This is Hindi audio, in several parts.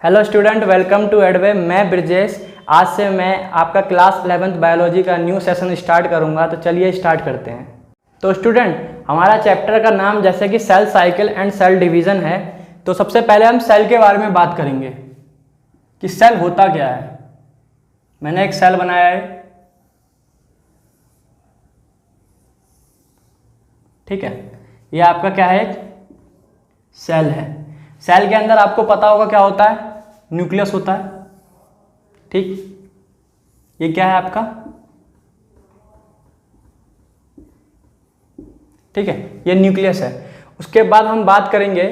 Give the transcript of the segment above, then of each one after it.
हेलो स्टूडेंट, वेलकम टू एडवे। मैं ब्रजेश। आज से मैं आपका क्लास 11th बायोलॉजी का न्यू सेशन स्टार्ट करूंगा। तो चलिए स्टार्ट करते हैं। तो स्टूडेंट, हमारा चैप्टर का नाम जैसे कि cell cycle and cell division है। तो सबसे पहले हम सेल के बारे में बात करेंगे कि सेल होता क्या है। मैंने एक सेल बनाया है, ठीक है। ये आपका क्या है? सेल है। सेल के अंदर आपको पता होगा क्या होता है? न्यूक्लियस होता है, ठीक। ये क्या है आपका? ठीक है, ये न्यूक्लियस है। उसके बाद हम बात करेंगे,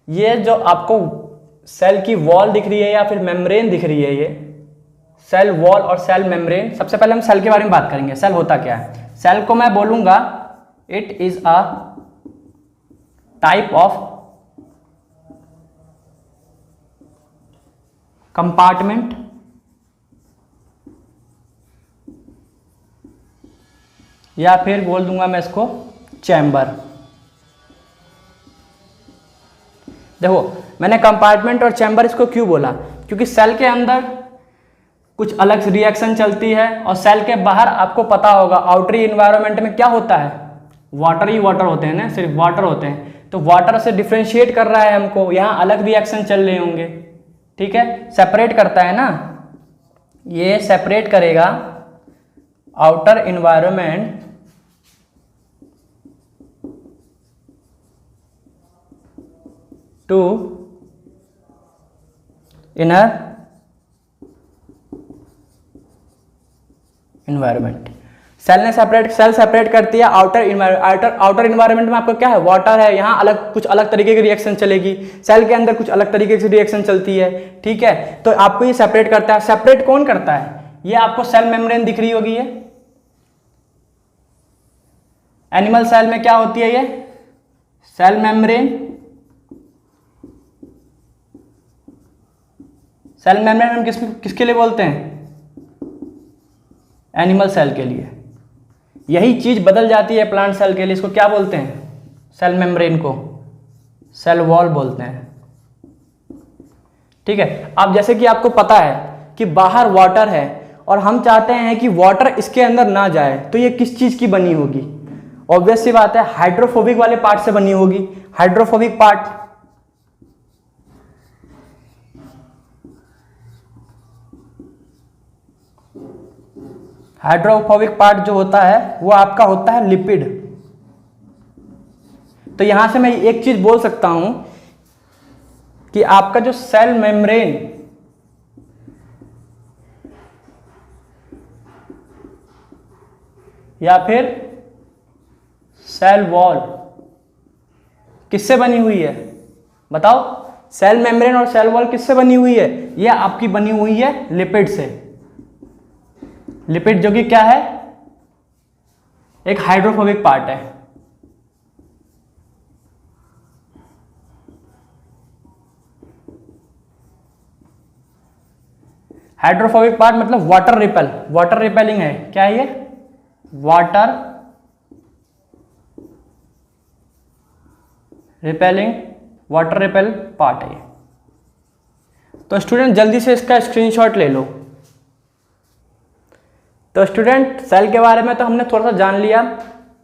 ये जो आपको सेल की वॉल दिख रही है या फिर मेम्ब्रेन दिख रही है, ये सेल वॉल और सेल मेम्ब्रेन। सबसे पहले हम सेल के बारे में बात करेंगे। सेल होता क्या है? सेल को मैं बोलूंगा it is a type of compartment या फिर बोल दूंगा मैं इसको चैम्बर। देखो, मैंने कंपार्टमेंट और चैम्बर इसको क्यों बोला? क्योंकि सेल के अंदर कुछ अलग रिएक्शन चलती है और सेल के बाहर आपको पता होगा आउटरी इन्वायरमेंट में क्या होता है, वाटर ही वाटर होते हैं ना, सिर्फ वाटर होते हैं। तो वाटर से डिफ्रेंशिएट कर रहा है हमको, यहाँ अलग रिएक्शन चल रहे होंगे, ठीक है। सेपरेट करता है ना, ये सेपरेट करेगा outer environment to inner environment. Cell separate करती है आउटर इन्वायरमेंट में आपको क्या है? वाटर है। यहाँ कुछ अलग तरीके की रिएक्शन चलेगी, सेल के अंदर कुछ अलग तरीके की रिएक्शन चलती है, ठीक है। तो आपको ये सेपरेट करता है। सेपरेट कौन करता है? ये आपको सेल मेम्ब्रेन दिख रही होगी। ये एनिमल सेल में क्या होती है? ये सेल मेम्ब्रेन। सेल मेम्ब्रेन हम किसके लिए बोलते हैं? एनिमल सेल के लिए। यही चीज बदल जाती है प्लांट सेल के लिए। इसको क्या बोलते हैं? सेल मेम्ब्रेन को सेल वॉल बोलते हैं, ठीक है। अब जैसे कि आपको पता है कि बाहर वाटर है और हम चाहते हैं कि वाटर इसके अंदर ना जाए, तो ये किस चीज की बनी होगी? ऑब्वियस सी बात है, हाइड्रोफोबिक वाले पार्ट से बनी होगी। हाइड्रोफोबिक पार्ट, हाइड्रोफोबिक पार्ट जो होता है वो आपका होता है लिपिड। तो यहां से मैं एक चीज बोल सकता हूं कि आपका जो सेल मेम्ब्रेन या फिर सेल वॉल किससे बनी हुई है? बताओ, सेल मेम्ब्रेन और सेल वॉल किससे बनी हुई है? यह आपकी बनी हुई है लिपिड से। लिपिड जो कि क्या है? एक हाइड्रोफोबिक पार्ट है। हाइड्रोफोबिक पार्ट मतलब वाटर रिपेलिंग है। क्या है ये? वाटर रिपेल पार्ट है। तो स्टूडेंट जल्दी से इसका स्क्रीनशॉट ले लो। तो स्टूडेंट, सेल के बारे में तो हमने थोड़ा सा जान लिया।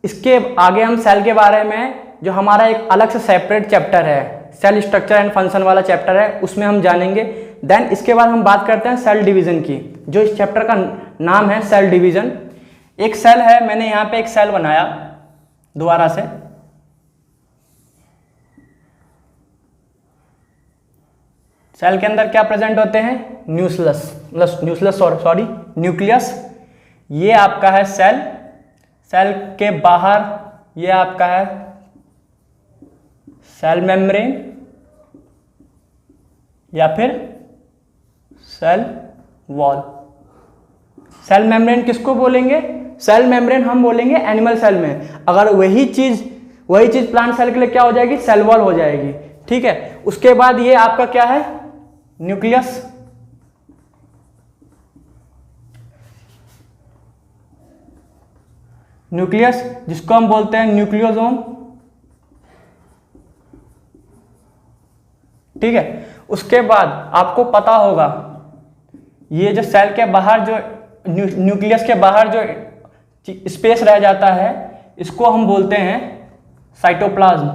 इसके आगे हम सेल के बारे में, जो हमारा एक अलग से सेपरेट चैप्टर है, सेल स्ट्रक्चर एंड फंक्शन वाला चैप्टर है, उसमें हम जानेंगे। देन इसके बाद हम बात करते हैं सेल डिवीजन की, जो इस चैप्टर का नाम है सेल डिवीजन। एक सेल है, मैंने यहाँ पे एक सेल बनाया दोबारा से। सेल के अंदर क्या प्रेजेंट होते हैं? न्यूक्लियस। ये आपका है सेल। सेल के बाहर ये आपका है सेल मेम्ब्रेन या फिर सेल वॉल। सेल मेम्ब्रेन किसको बोलेंगे? सेल मेम्ब्रेन हम बोलेंगे एनिमल सेल में। अगर वही चीज प्लांट सेल के लिए क्या हो जाएगी? सेल वॉल हो जाएगी, ठीक है। उसके बाद ये आपका क्या है? न्यूक्लियस। न्यूक्लियस जिसको हम बोलते हैं न्यूक्लियोसोम, ठीक है। उसके बाद आपको पता होगा ये जो सेल के बाहर जो न्यूक्लियस के बाहर जो स्पेस रह जाता है इसको हम बोलते हैं साइटोप्लाज्म।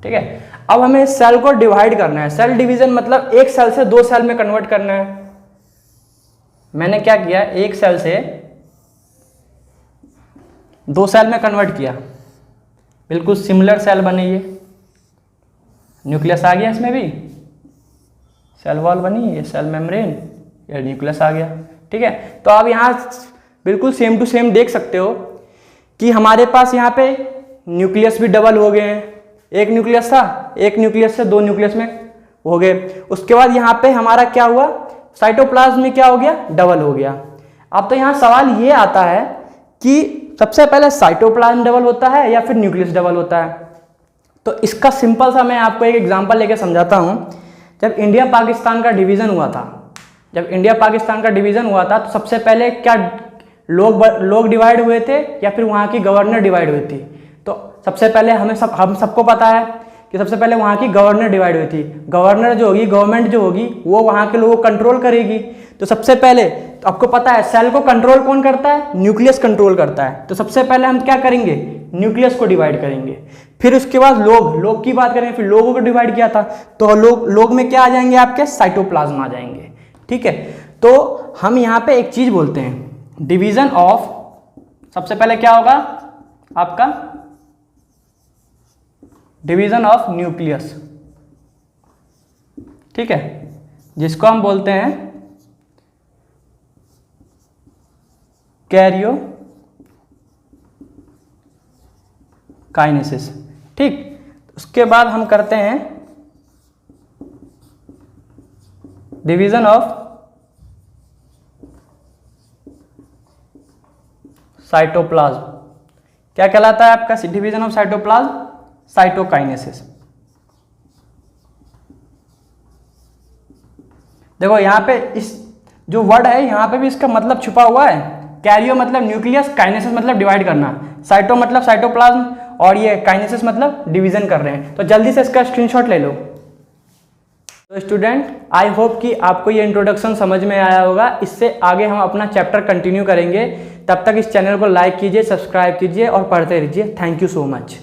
ठीक है, अब हमें सेल को डिवाइड करना है। सेल डिवीजन मतलब एक सेल से दो सेल में कन्वर्ट करना है। मैंने क्या किया, एक सेल से दो सेल में कन्वर्ट किया, बिल्कुल सिमिलर सेल बनी, ये न्यूक्लियस आ गया, इसमें भी सेल वॉल बनी, ये सेल मेम्ब्रेन, ये न्यूक्लियस आ गया। ठीक है, तो आप यहाँ बिल्कुल सेम टू सेम देख सकते हो कि हमारे पास यहाँ पे न्यूक्लियस भी डबल हो गए हैं। एक न्यूक्लियस था, एक न्यूक्लियस से दो न्यूक्लियस में हो गए। उसके बाद यहाँ पे हमारा क्या हुआ, साइटोप्लाज्म में क्या हो गया, डबल हो गया। अब तो यहाँ सवाल ये आता है कि सबसे पहले साइटोप्लाज्म डबल होता है या फिर न्यूक्लियस डबल होता है। तो इसका सिंपल सा मैं आपको एक एग्जांपल लेके समझाता हूँ। जब इंडिया पाकिस्तान का डिवीज़न हुआ था, तो सबसे पहले क्या लोग डिवाइड हुए थे या फिर वहाँ की गवर्नर डिवाइड हुई थी? तो सबसे पहले हम सबको पता है कि सबसे पहले वहाँ की गवर्नर डिवाइड हुई थी। गवर्नर जो होगी, गवर्नमेंट जो होगी, वो वहाँ के लोगों को कंट्रोल करेगी। तो सबसे पहले तो आपको पता है सेल को कंट्रोल कौन करता है, न्यूक्लियस कंट्रोल करता है। तो सबसे पहले हम क्या करेंगे, न्यूक्लियस को डिवाइड करेंगे। फिर उसके बाद लोग की बात करेंगे, फिर लोगों को डिवाइड किया था, तो लोग में क्या आ जाएंगे, आपके साइटोप्लाज्म आ जाएंगे। ठीक है, तो हम यहाँ पे एक चीज बोलते हैं, डिवीजन ऑफ, सबसे पहले क्या होगा आपका, डिवीजन ऑफ न्यूक्लियस। ठीक है, जिसको हम बोलते हैं कैरियोकाइनेसिस। ठीक, उसके बाद हम करते हैं डिवीजन ऑफ साइटोप्लाज्म। क्या कहलाता है आपका डिवीजन ऑफ साइटोप्लाज्म, साइटोकाइनेसिस। देखो यहाँ पे इस जो वर्ड है यहाँ पे भी इसका मतलब छुपा हुआ है। कैरियो मतलब न्यूक्लियस, काइनेसिस मतलब डिवाइड करना, साइटो मतलब साइटोप्लाज्म, और ये काइनेसिस मतलब डिवीजन कर रहे हैं। तो जल्दी से इसका स्क्रीनशॉट ले लो। तो स्टूडेंट, आई होप कि आपको ये इंट्रोडक्शन समझ में आया होगा। इससे आगे हम अपना चैप्टर कंटिन्यू करेंगे। तब तक इस चैनल को लाइक कीजिए, सब्सक्राइब कीजिए और पढ़ते रहिए। Thank you so much.